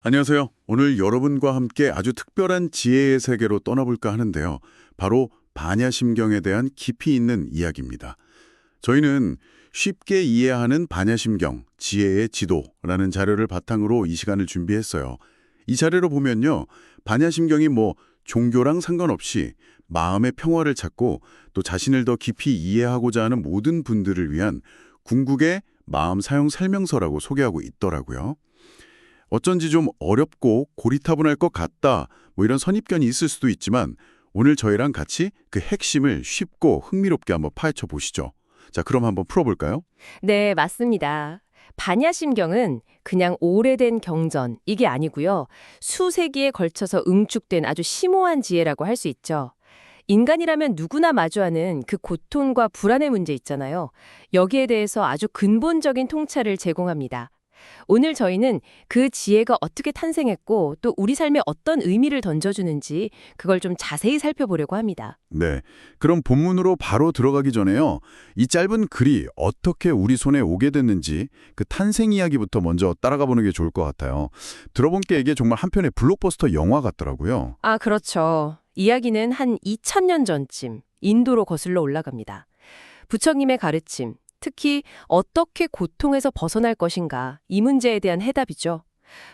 안녕하세요. 오늘 여러분과 함께 아주 특별한 지혜의 세계로 떠나볼까 하는데요. 바로 반야심경에 대한 깊이 있는 이야기입니다. 저희는 쉽게 이해하는 반야심경, 지혜의 지도라는 자료를 바탕으로 이 시간을 준비했어요. 이 자료를 보면요. 반야심경이 종교랑 상관없이 마음의 평화를 찾고 또 자신을 더 깊이 이해하고자 하는 모든 분들을 위한 궁극의 마음 사용 설명서라고 소개하고 있더라고요. 어쩐지 좀 어렵고 고리타분할 것 같다, 이런 선입견이 있을 수도 있지만 오늘 저희랑 같이 그 핵심을 쉽고 흥미롭게 한번 파헤쳐 보시죠. 자, 그럼 한번 풀어볼까요? 네, 맞습니다. 반야심경은 그냥 오래된 경전, 이게 아니고요. 수세기에 걸쳐서 응축된 아주 심오한 지혜라고 할 수 있죠. 인간이라면 누구나 마주하는 그 고통과 불안의 문제 있잖아요. 여기에 대해서 아주 근본적인 통찰을 제공합니다. 오늘 저희는 그 지혜가 어떻게 탄생했고 또 우리 삶에 어떤 의미를 던져주는지 그걸 좀 자세히 살펴보려고 합니다. 네, 그럼 본문으로 바로 들어가기 전에요. 이 짧은 글이 어떻게 우리 손에 오게 됐는지 그 탄생 이야기부터 먼저 따라가 보는 게 좋을 것 같아요. 들어본 게 이게 정말 한편의 블록버스터 영화 같더라고요. 아, 그렇죠. 이야기는 한 2000년 전쯤 인도로 거슬러 올라갑니다. 부처님의 가르침, 특히 어떻게 고통에서 벗어날 것인가 이 문제에 대한 해답이죠.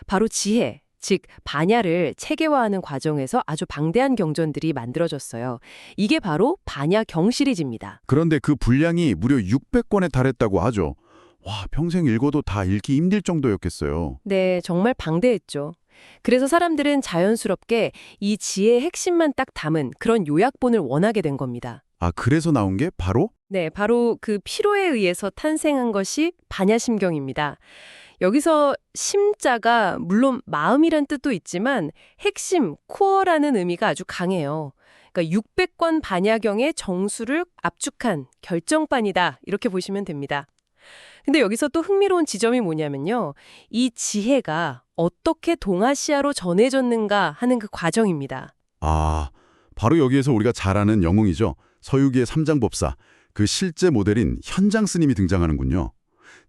바로 지혜, 즉 반야를 체계화하는 과정에서 아주 방대한 경전들이 만들어졌어요. 이게 바로 반야경 시리즈입니다. 그런데 그 분량이 무려 600권에 달했다고 하죠. 와, 평생 읽어도 다 읽기 힘들 정도였겠어요. 네, 정말 방대했죠. 그래서 사람들은 자연스럽게 이 지혜의 핵심만 딱 담은 그런 요약본을 원하게 된 겁니다. 아, 그래서 나온 게 바로? 네, 바로 그 피로에 의해서 탄생한 것이 반야심경입니다. 여기서 심자가 물론 마음이란 뜻도 있지만 핵심, 코어라는 의미가 아주 강해요. 그러니까 600권 반야경의 정수를 압축한 결정판이다. 이렇게 보시면 됩니다. 근데 여기서 또 흥미로운 지점이 뭐냐면요. 이 지혜가 어떻게 동아시아로 전해졌는가 하는 그 과정입니다. 아, 바로 여기에서 우리가 잘 아는 영웅이죠. 서유기의 삼장법사, 그 실제 모델인 현장 스님이 등장하는군요.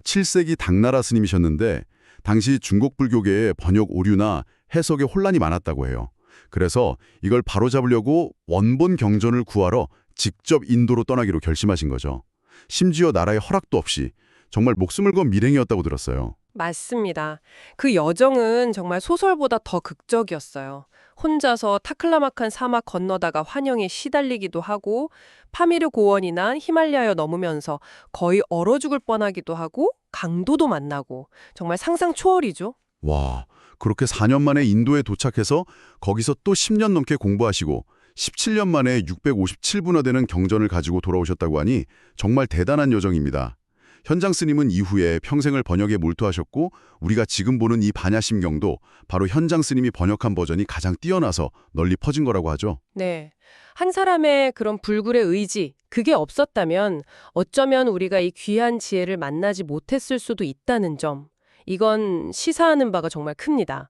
7세기 당나라 스님이셨는데 당시 중국 불교계에 번역 오류나 해석에 혼란이 많았다고 해요. 그래서 이걸 바로잡으려고 원본 경전을 구하러 직접 인도로 떠나기로 결심하신 거죠. 심지어 나라의 허락도 없이 정말 목숨을 건 밀행이었다고 들었어요. 맞습니다. 그 여정은 정말 소설보다 더 극적이었어요. 혼자서 타클라마칸 사막 건너다가 환영에 시달리기도 하고 파미르 고원이나 히말라야 넘으면서 거의 얼어 죽을 뻔하기도 하고 강도도 만나고 정말 상상 초월이죠. 와, 그렇게 4년 만에 인도에 도착해서 거기서 또 10년 넘게 공부하시고 17년 만에 657부나 되는 경전을 가지고 돌아오셨다고 하니 정말 대단한 여정입니다. 현장 스님은 이후에 평생을 번역에 몰두하셨고 우리가 지금 보는 이 반야심경도 바로 현장 스님이 번역한 버전이 가장 뛰어나서 널리 퍼진 거라고 하죠. 네. 한 사람의 그런 불굴의 의지, 그게 없었다면 어쩌면 우리가 이 귀한 지혜를 만나지 못했을 수도 있다는 점. 이건 시사하는 바가 정말 큽니다.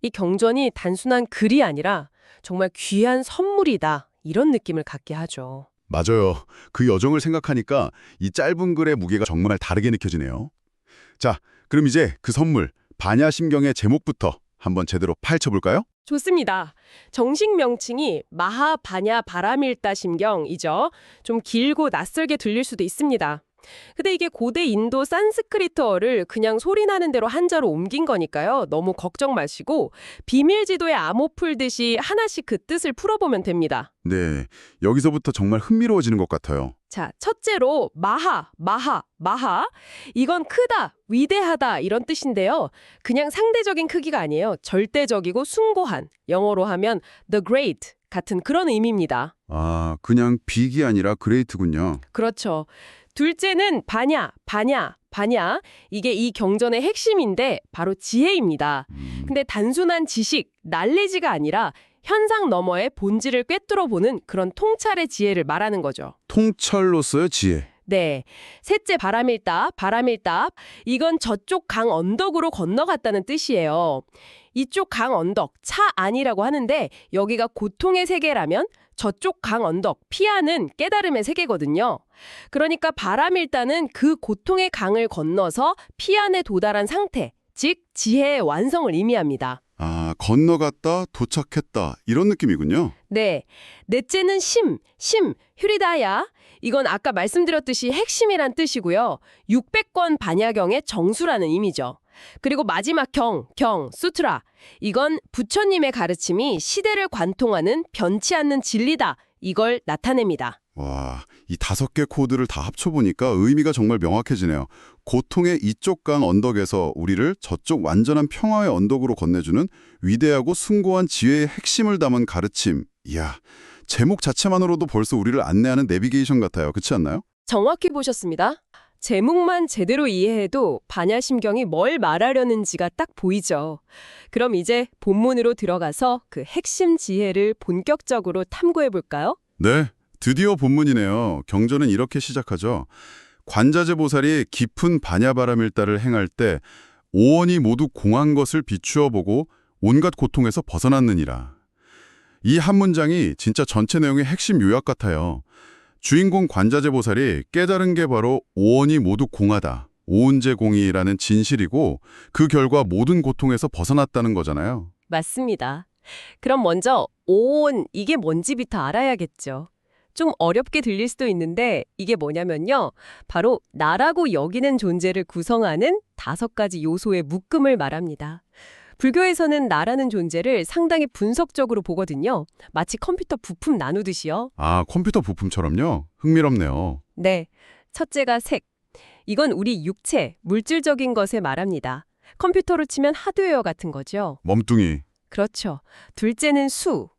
이 경전이 단순한 글이 아니라 정말 귀한 선물이다. 이런 느낌을 갖게 하죠. 맞아요. 그 여정을 생각하니까 이 짧은 글의 무게가 정말 다르게 느껴지네요. 자, 그럼 이제 그 선물, 반야심경의 제목부터 한번 제대로 파헤쳐볼까요? 좋습니다. 정식 명칭이 마하바냐 바라밀다 심경이죠. 좀 길고 낯설게 들릴 수도 있습니다. 근데 이게 고대 인도 산스크리트어를 그냥 소리나는 대로 한자로 옮긴 거니까요. 너무 걱정 마시고 비밀 지도에 암호 풀듯이 하나씩 그 뜻을 풀어보면 됩니다. 네, 여기서부터 정말 흥미로워지는 것 같아요. 자, 첫째로 마하. 이건 크다, 위대하다 이런 뜻인데요. 그냥 상대적인 크기가 아니에요. 절대적이고 숭고한. 영어로 하면 the great 같은 그런 의미입니다. 아, 그냥 빅이 아니라 그레이트군요. 그렇죠. 둘째는 바냐. 이게 이 경전의 핵심인데 바로 지혜입니다. 근데 단순한 지식, 날리지가 아니라 현상 너머의 본질을 꿰뚫어 보는 그런 통찰의 지혜를 말하는 거죠. 통찰로서의 지혜. 네. 셋째 바람일다. 이건 저쪽 강 언덕으로 건너갔다는 뜻이에요. 이쪽 강 언덕, 차 안이라고 하는데 여기가 고통의 세계라면 저쪽 강 언덕, 피아는 깨달음의 세계거든요. 그러니까 바람일다는 그 고통의 강을 건너서 피안에 도달한 상태, 즉 지혜의 완성을 의미합니다. 건너갔다, 도착했다 이런 느낌이군요. 네. 넷째는 휴리다야. 이건 아까 말씀드렸듯이 핵심이란 뜻이고요. 600권 반야경의 정수라는 의미죠. 그리고 마지막 수트라. 이건 부처님의 가르침이 시대를 관통하는 변치 않는 진리다. 이걸 나타냅니다. 와, 이 5개 코드를 다 합쳐보니까 의미가 정말 명확해지네요. 고통의 이쪽 강 언덕에서 우리를 저쪽 완전한 평화의 언덕으로 건네주는 위대하고 숭고한 지혜의 핵심을 담은 가르침. 이야, 제목 자체만으로도 벌써 우리를 안내하는 내비게이션 같아요. 그렇지 않나요? 정확히 보셨습니다. 제목만 제대로 이해해도 반야심경이 뭘 말하려는지가 딱 보이죠. 그럼 이제 본문으로 들어가서 그 핵심 지혜를 본격적으로 탐구해 볼까요? 네, 드디어 본문이네요. 경전은 이렇게 시작하죠. 관자재 보살이 깊은 반야바라밀다를 행할 때 오원이 모두 공한 것을 비추어 보고 온갖 고통에서 벗어났느니라. 이 한 문장이 진짜 전체 내용의 핵심 요약 같아요. 주인공 관자재 보살이 깨달은 게 바로 오원이 모두 공하다, 오은제공이라는 진실이고 그 결과 모든 고통에서 벗어났다는 거잖아요. 맞습니다. 그럼 먼저 오온 이게 뭔지부터 알아야겠죠. 좀 어렵게 들릴 수도 있는데 이게 뭐냐면요. 바로 나라고 여기는 존재를 구성하는 5가지 요소의 묶음을 말합니다. 불교에서는 나라는 존재를 상당히 분석적으로 보거든요. 마치 컴퓨터 부품 나누듯이요. 아, 컴퓨터 부품처럼요? 흥미롭네요. 네. 첫째가 색. 이건 우리 육체, 물질적인 것에 말합니다. 컴퓨터로 치면 하드웨어 같은 거죠. 몸뚱이. 그렇죠. 둘째는 수.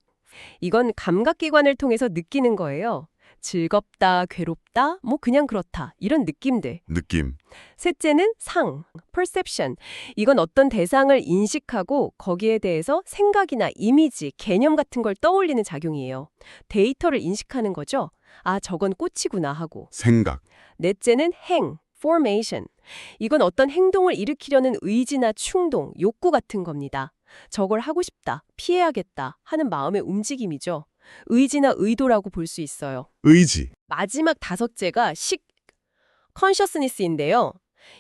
이건 감각기관을 통해서 느끼는 거예요. 즐겁다, 괴롭다, 뭐 그냥 그렇다 이런 느낌들. 느낌. 셋째는 상, perception. 이건 어떤 대상을 인식하고 거기에 대해서 생각이나 이미지, 개념 같은 걸 떠올리는 작용이에요. 데이터를 인식하는 거죠. 아, 저건 꽃이구나 하고. 생각. 넷째는 행, formation. 이건 어떤 행동을 일으키려는 의지나 충동, 욕구 같은 겁니다. 저걸 하고 싶다, 피해야겠다 하는 마음의 움직임이죠. 의지나 의도라고 볼 수 있어요. 의지. 마지막 5째가 consciousness인데요.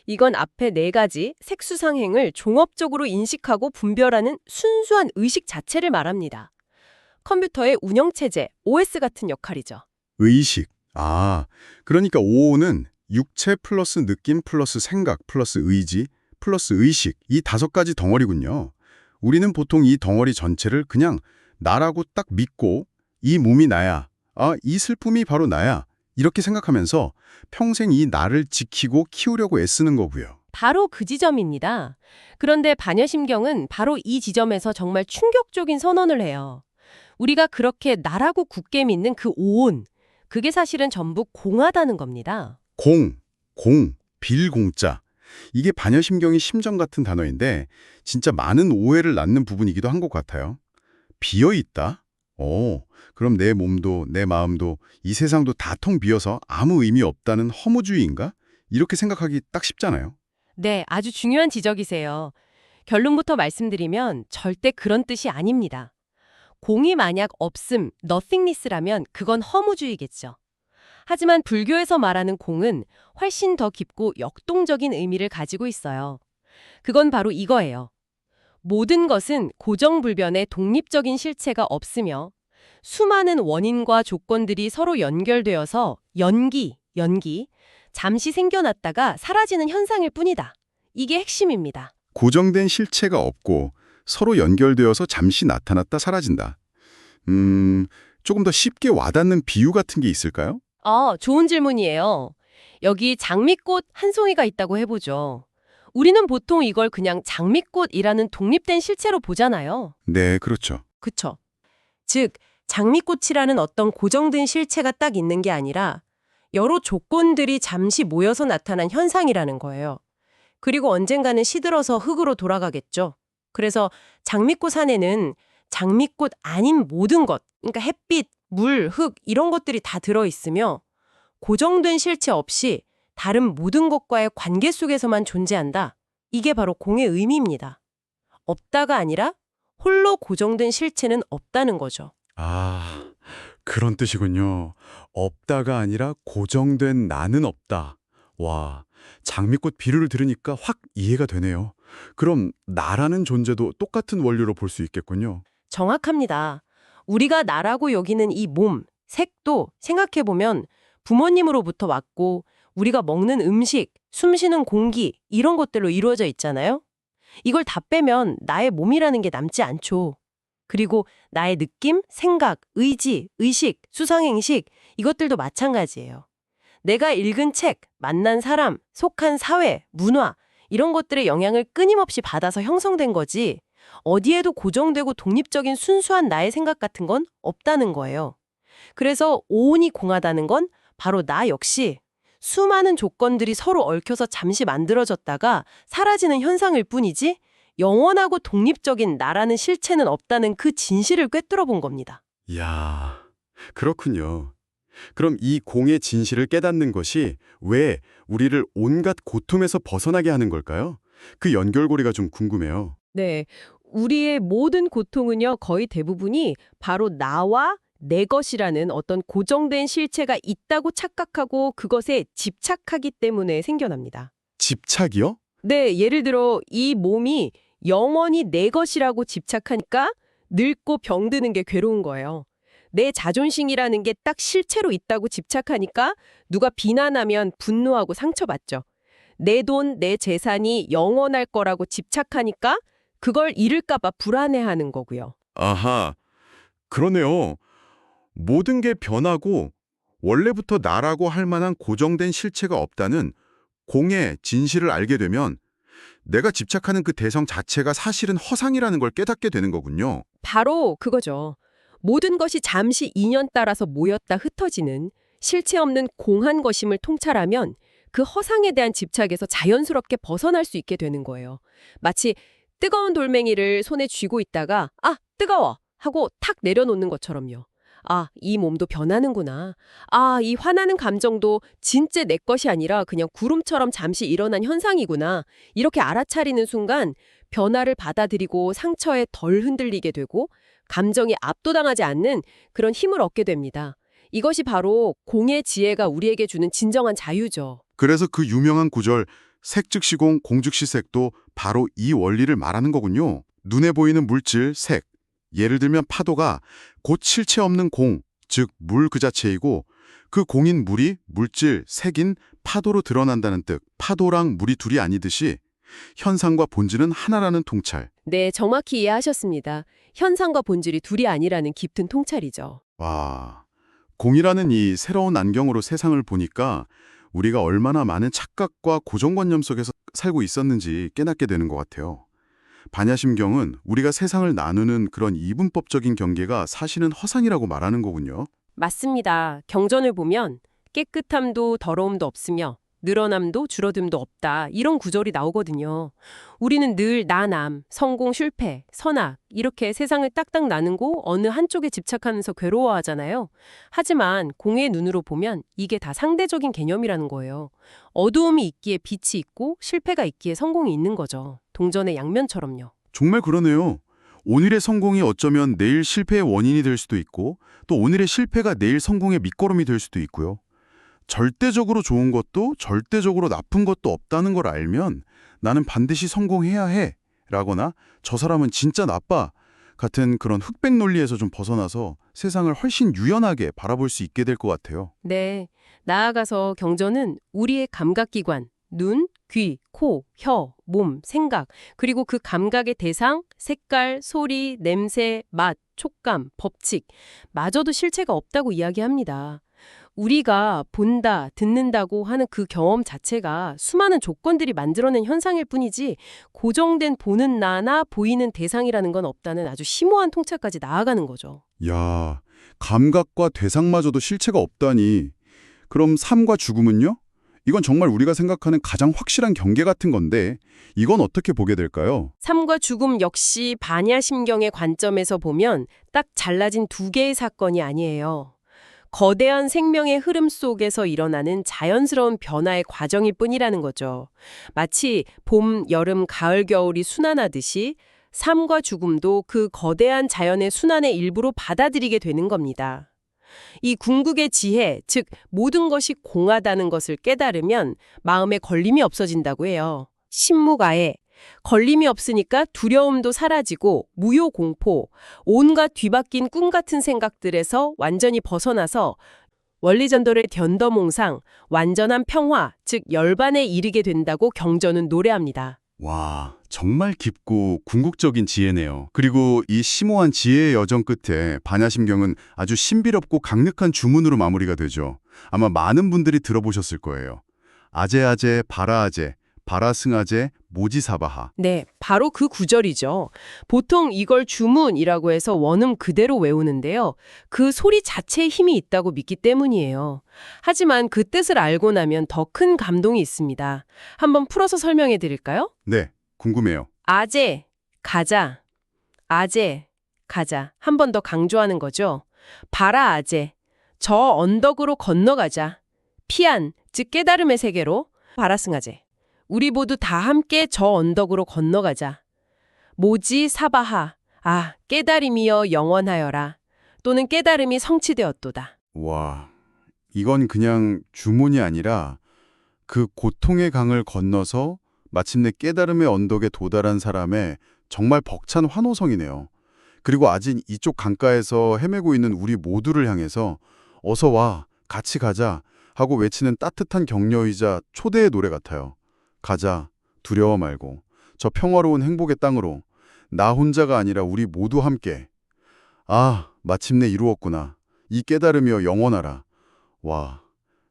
이건 앞에 4가지 색수상행을 종합적으로 인식하고 분별하는 순수한 의식 자체를 말합니다. 컴퓨터의 운영체제, OS 같은 역할이죠. 의식. 아, 그러니까 오는 육체 플러스 느낌 플러스 생각 플러스 의지 플러스 의식 이 5가지 덩어리군요. 우리는 보통 이 덩어리 전체를 그냥 나라고 딱 믿고 이 몸이 나야, 이 슬픔이 바로 나야 이렇게 생각하면서 평생 이 나를 지키고 키우려고 애쓰는 거고요. 바로 그 지점입니다. 그런데 반야심경은 바로 이 지점에서 정말 충격적인 선언을 해요. 우리가 그렇게 나라고 굳게 믿는 그 오온, 그게 사실은 전부 공하다는 겁니다. 빌공자. 이게 반야심경의 심정 같은 단어인데 진짜 많은 오해를 낳는 부분이기도 한 것 같아요. 비어있다? 그럼 내 몸도 내 마음도 이 세상도 다 텅 비어서 아무 의미 없다는 허무주의인가? 이렇게 생각하기 딱 쉽잖아요. 네, 아주 중요한 지적이세요. 결론부터 말씀드리면 절대 그런 뜻이 아닙니다. 공이 만약 없음, nothingness라면 그건 허무주의겠죠. 하지만 불교에서 말하는 공은 훨씬 더 깊고 역동적인 의미를 가지고 있어요. 그건 바로 이거예요. 모든 것은 고정불변의 독립적인 실체가 없으며 수많은 원인과 조건들이 서로 연결되어서 연기, 잠시 생겨났다가 사라지는 현상일 뿐이다. 이게 핵심입니다. 고정된 실체가 없고 서로 연결되어서 잠시 나타났다 사라진다. 조금 더 쉽게 와닿는 비유 같은 게 있을까요? 좋은 질문이에요. 여기 장미꽃 한 송이가 있다고 해보죠. 우리는 보통 이걸 그냥 장미꽃이라는 독립된 실체로 보잖아요. 네, 그렇죠. 그쵸? 즉, 장미꽃이라는 어떤 고정된 실체가 딱 있는 게 아니라 여러 조건들이 잠시 모여서 나타난 현상이라는 거예요. 그리고 언젠가는 시들어서 흙으로 돌아가겠죠. 그래서 장미꽃 안에는 장미꽃 아닌 모든 것, 그러니까 햇빛, 물, 흙 이런 것들이 다 들어있으며 고정된 실체 없이 다른 모든 것과의 관계 속에서만 존재한다. 이게 바로 공의 의미입니다. 없다가 아니라 홀로 고정된 실체는 없다는 거죠. 아, 그런 뜻이군요. 없다가 아니라 고정된 나는 없다. 와, 장미꽃 비유를 들으니까 확 이해가 되네요. 그럼 나라는 존재도 똑같은 원리로 볼 수 있겠군요. 정확합니다. 우리가 나라고 여기는 이 몸, 색도 생각해보면 부모님으로부터 왔고 우리가 먹는 음식, 숨쉬는 공기 이런 것들로 이루어져 있잖아요. 이걸 다 빼면 나의 몸이라는 게 남지 않죠. 그리고 나의 느낌, 생각, 의지, 의식, 수상행식 이것들도 마찬가지예요. 내가 읽은 책, 만난 사람, 속한 사회, 문화 이런 것들의 영향을 끊임없이 받아서 형성된 거지 어디에도 고정되고 독립적인 순수한 나의 생각 같은 건 없다는 거예요. 그래서 오온이 공하다는 건 바로 나 역시 수많은 조건들이 서로 얽혀서 잠시 만들어졌다가 사라지는 현상일 뿐이지 영원하고 독립적인 나라는 실체는 없다는 그 진실을 꿰뚫어 본 겁니다. 이야, 그렇군요. 그럼 이 공의 진실을 깨닫는 것이 왜 우리를 온갖 고통에서 벗어나게 하는 걸까요? 그 연결고리가 좀 궁금해요. 네, 우리의 모든 고통은요, 거의 대부분이 바로 나와 내 것이라는 어떤 고정된 실체가 있다고 착각하고 그것에 집착하기 때문에 생겨납니다. 집착이요? 네, 예를 들어 이 몸이 영원히 내 것이라고 집착하니까 늙고 병드는 게 괴로운 거예요. 내 자존심이라는 게 딱 실체로 있다고 집착하니까 누가 비난하면 분노하고 상처받죠. 내 돈, 내 재산이 영원할 거라고 집착하니까 그걸 잃을까 봐 불안해하는 거고요. 아하, 그러네요. 모든 게 변하고 원래부터 나라고 할 만한 고정된 실체가 없다는 공의 진실을 알게 되면 내가 집착하는 그 대성 자체가 사실은 허상이라는 걸 깨닫게 되는 거군요. 바로 그거죠. 모든 것이 잠시 인연 따라서 모였다 흩어지는 실체 없는 공한 것임을 통찰하면 그 허상에 대한 집착에서 자연스럽게 벗어날 수 있게 되는 거예요. 마치 뜨거운 돌멩이를 손에 쥐고 있다가 아, 뜨거워! 하고 탁 내려놓는 것처럼요. 아, 이 몸도 변하는구나. 아, 이 화나는 감정도 진짜 내 것이 아니라 그냥 구름처럼 잠시 일어난 현상이구나. 이렇게 알아차리는 순간 변화를 받아들이고 상처에 덜 흔들리게 되고 감정이 압도당하지 않는 그런 힘을 얻게 됩니다. 이것이 바로 공의 지혜가 우리에게 주는 진정한 자유죠. 그래서 그 유명한 구절 색 즉시 공, 공 즉시 색도 바로 이 원리를 말하는 거군요. 눈에 보이는 물질, 색. 예를 들면 파도가 곧 실체 없는 공, 즉 물 그 자체이고 그 공인 물이 물질, 색인 파도로 드러난다는 뜻. 파도랑 물이 둘이 아니듯이 현상과 본질은 하나라는 통찰. 네, 정확히 이해하셨습니다. 현상과 본질이 둘이 아니라는 깊은 통찰이죠. 와, 공이라는 이 새로운 안경으로 세상을 보니까 우리가 얼마나 많은 착각과 고정관념 속에서 살고 있었는지 깨닫게 되는 것 같아요. 반야심경은 우리가 세상을 나누는 그런 이분법적인 경계가 사실은 허상이라고 말하는 거군요. 맞습니다. 경전을 보면 깨끗함도 더러움도 없으며 늘어남도 줄어듦도 없다. 이런 구절이 나오거든요. 우리는 늘 나남, 성공, 실패, 선악 이렇게 세상을 딱딱 나누고 어느 한쪽에 집착하면서 괴로워하잖아요. 하지만 공의 눈으로 보면 이게 다 상대적인 개념이라는 거예요. 어두움이 있기에 빛이 있고 실패가 있기에 성공이 있는 거죠. 동전의 양면처럼요. 정말 그러네요. 오늘의 성공이 어쩌면 내일 실패의 원인이 될 수도 있고 또 오늘의 실패가 내일 성공의 밑거름이 될 수도 있고요. 절대적으로 좋은 것도 절대적으로 나쁜 것도 없다는 걸 알면 나는 반드시 성공해야 해 라거나 저 사람은 진짜 나빠 같은 그런 흑백 논리에서 좀 벗어나서 세상을 훨씬 유연하게 바라볼 수 있게 될 것 같아요. 네, 나아가서 경전은 우리의 감각기관, 눈, 귀, 코, 혀, 몸, 생각, 그리고 그 감각의 대상, 색깔, 소리, 냄새, 맛, 촉감, 법칙, 마저도 실체가 없다고 이야기합니다. 우리가 본다, 듣는다고 하는 그 경험 자체가 수많은 조건들이 만들어낸 현상일 뿐이지 고정된 보는 나나 보이는 대상이라는 건 없다는 아주 심오한 통찰까지 나아가는 거죠. 야, 감각과 대상마저도 실체가 없다니. 그럼 삶과 죽음은요? 이건 정말 우리가 생각하는 가장 확실한 경계 같은 건데 이건 어떻게 보게 될까요? 삶과 죽음 역시 반야심경의 관점에서 보면 딱 잘라진 두 개의 사건이 아니에요. 거대한 생명의 흐름 속에서 일어나는 자연스러운 변화의 과정일 뿐이라는 거죠. 마치 봄, 여름, 가을, 겨울이 순환하듯이 삶과 죽음도 그 거대한 자연의 순환의 일부로 받아들이게 되는 겁니다. 이 궁극의 지혜, 즉 모든 것이 공하다는 것을 깨달으면 마음에 걸림이 없어진다고 해요. 신무가에 걸림이 없으니까 두려움도 사라지고 무효공포, 온갖 뒤바뀐 꿈 같은 생각들에서 완전히 벗어나서 원리전도를 견더몽상, 완전한 평화, 즉 열반에 이르게 된다고 경전은 노래합니다. 와, 정말 깊고 궁극적인 지혜네요. 그리고 이 심오한 지혜의 여정 끝에 반야심경은 아주 신비롭고 강력한 주문으로 마무리가 되죠. 아마 많은 분들이 들어보셨을 거예요. 아제아제, 바라아제, 바라승아제, 모지사바하. 네, 바로 그 구절이죠. 보통 이걸 주문이라고 해서 원음 그대로 외우는데요. 그 소리 자체에 힘이 있다고 믿기 때문이에요. 하지만 그 뜻을 알고 나면 더 큰 감동이 있습니다. 한번 풀어서 설명해 드릴까요? 네, 궁금해요. 아제, 가자. 아제, 가자. 한 번 더 강조하는 거죠. 바라아제, 저 언덕으로 건너가자. 피안, 즉 깨달음의 세계로. 바라승아제, 우리 모두 다 함께 저 언덕으로 건너가자. 모지 사바하, 아, 깨달음이여 영원하여라. 또는 깨달음이 성취되었도다. 와, 이건 그냥 주문이 아니라 그 고통의 강을 건너서 마침내 깨달음의 언덕에 도달한 사람의 정말 벅찬 환호성이네요. 그리고 아직 이쪽 강가에서 헤매고 있는 우리 모두를 향해서 어서 와, 같이 가자 하고 외치는 따뜻한 격려이자 초대의 노래 같아요. 가자, 두려워 말고 저 평화로운 행복의 땅으로 나 혼자가 아니라 우리 모두 함께. 아, 마침내 이루었구나. 이 깨달음이여 영원하라. 와,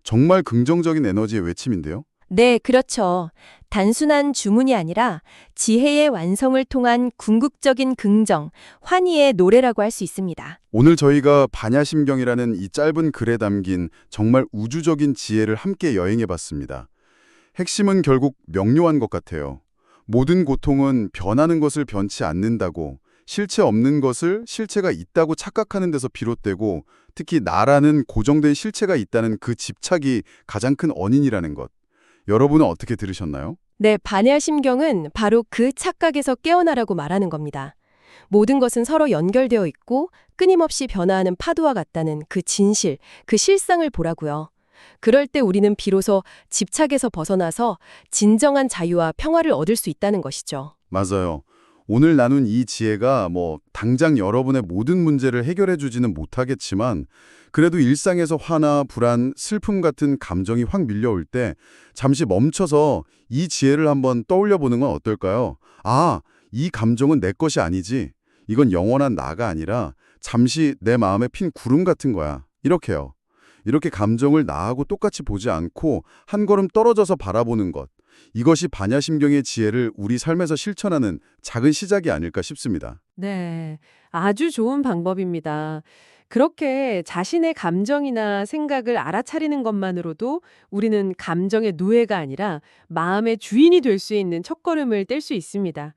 정말 긍정적인 에너지의 외침인데요. 네, 그렇죠. 단순한 주문이 아니라 지혜의 완성을 통한 궁극적인 긍정, 환희의 노래라고 할 수 있습니다. 오늘 저희가 반야심경이라는 이 짧은 글에 담긴 정말 우주적인 지혜를 함께 여행해봤습니다. 핵심은 결국 명료한 것 같아요. 모든 고통은 변하는 것을 변치 않는다고, 실체 없는 것을 실체가 있다고 착각하는 데서 비롯되고, 특히 나라는 고정된 실체가 있다는 그 집착이 가장 큰 원인이라는 것. 여러분은 어떻게 들으셨나요? 네, 반야심경은 바로 그 착각에서 깨어나라고 말하는 겁니다. 모든 것은 서로 연결되어 있고 끊임없이 변화하는 파도와 같다는 그 진실, 그 실상을 보라고요. 그럴 때 우리는 비로소 집착에서 벗어나서 진정한 자유와 평화를 얻을 수 있다는 것이죠. 맞아요. 오늘 나눈 이 지혜가 당장 여러분의 모든 문제를 해결해 주지는 못하겠지만 그래도 일상에서 화나 불안, 슬픔 같은 감정이 확 밀려올 때 잠시 멈춰서 이 지혜를 한번 떠올려 보는 건 어떨까요? 아, 이 감정은 내 것이 아니지. 이건 영원한 나가 아니라 잠시 내 마음에 핀 구름 같은 거야. 이렇게요. 이렇게 감정을 나하고 똑같이 보지 않고 한 걸음 떨어져서 바라보는 것. 이것이 반야심경의 지혜를 우리 삶에서 실천하는 작은 시작이 아닐까 싶습니다. 네, 아주 좋은 방법입니다. 그렇게 자신의 감정이나 생각을 알아차리는 것만으로도 우리는 감정의 노예가 아니라 마음의 주인이 될 수 있는 첫걸음을 뗄 수 있습니다.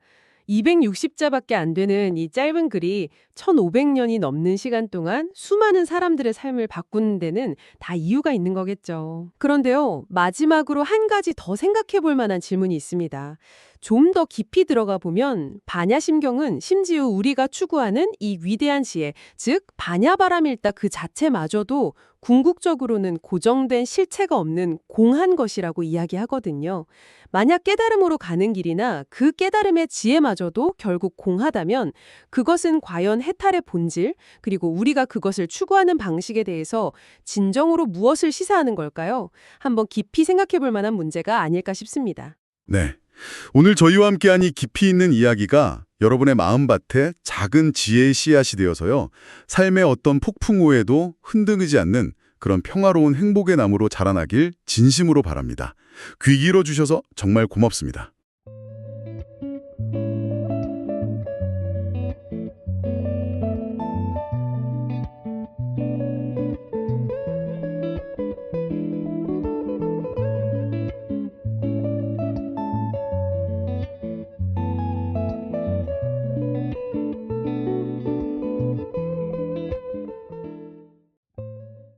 260자밖에 안 되는 이 짧은 글이 1500년이 넘는 시간 동안 수많은 사람들의 삶을 바꾸는 데는 다 이유가 있는 거겠죠. 그런데요, 마지막으로 한 가지 더 생각해 볼 만한 질문이 있습니다. 좀 더 깊이 들어가 보면 반야심경은 심지어 우리가 추구하는 이 위대한 지혜, 즉 반야바라밀다 그 자체마저도 궁극적으로는 고정된 실체가 없는 공한 것이라고 이야기하거든요. 만약 깨달음으로 가는 길이나 그 깨달음의 지혜마저도 결국 공하다면 그것은 과연 해탈의 본질, 그리고 우리가 그것을 추구하는 방식에 대해서 진정으로 무엇을 시사하는 걸까요? 한번 깊이 생각해 볼 만한 문제가 아닐까 싶습니다. 네. 오늘 저희와 함께한 이 깊이 있는 이야기가 여러분의 마음밭에 작은 지혜의 씨앗이 되어서요. 삶의 어떤 폭풍 후에도 흔들리지 않는 그런 평화로운 행복의 나무로 자라나길 진심으로 바랍니다. 귀 기울여 주셔서 정말 고맙습니다.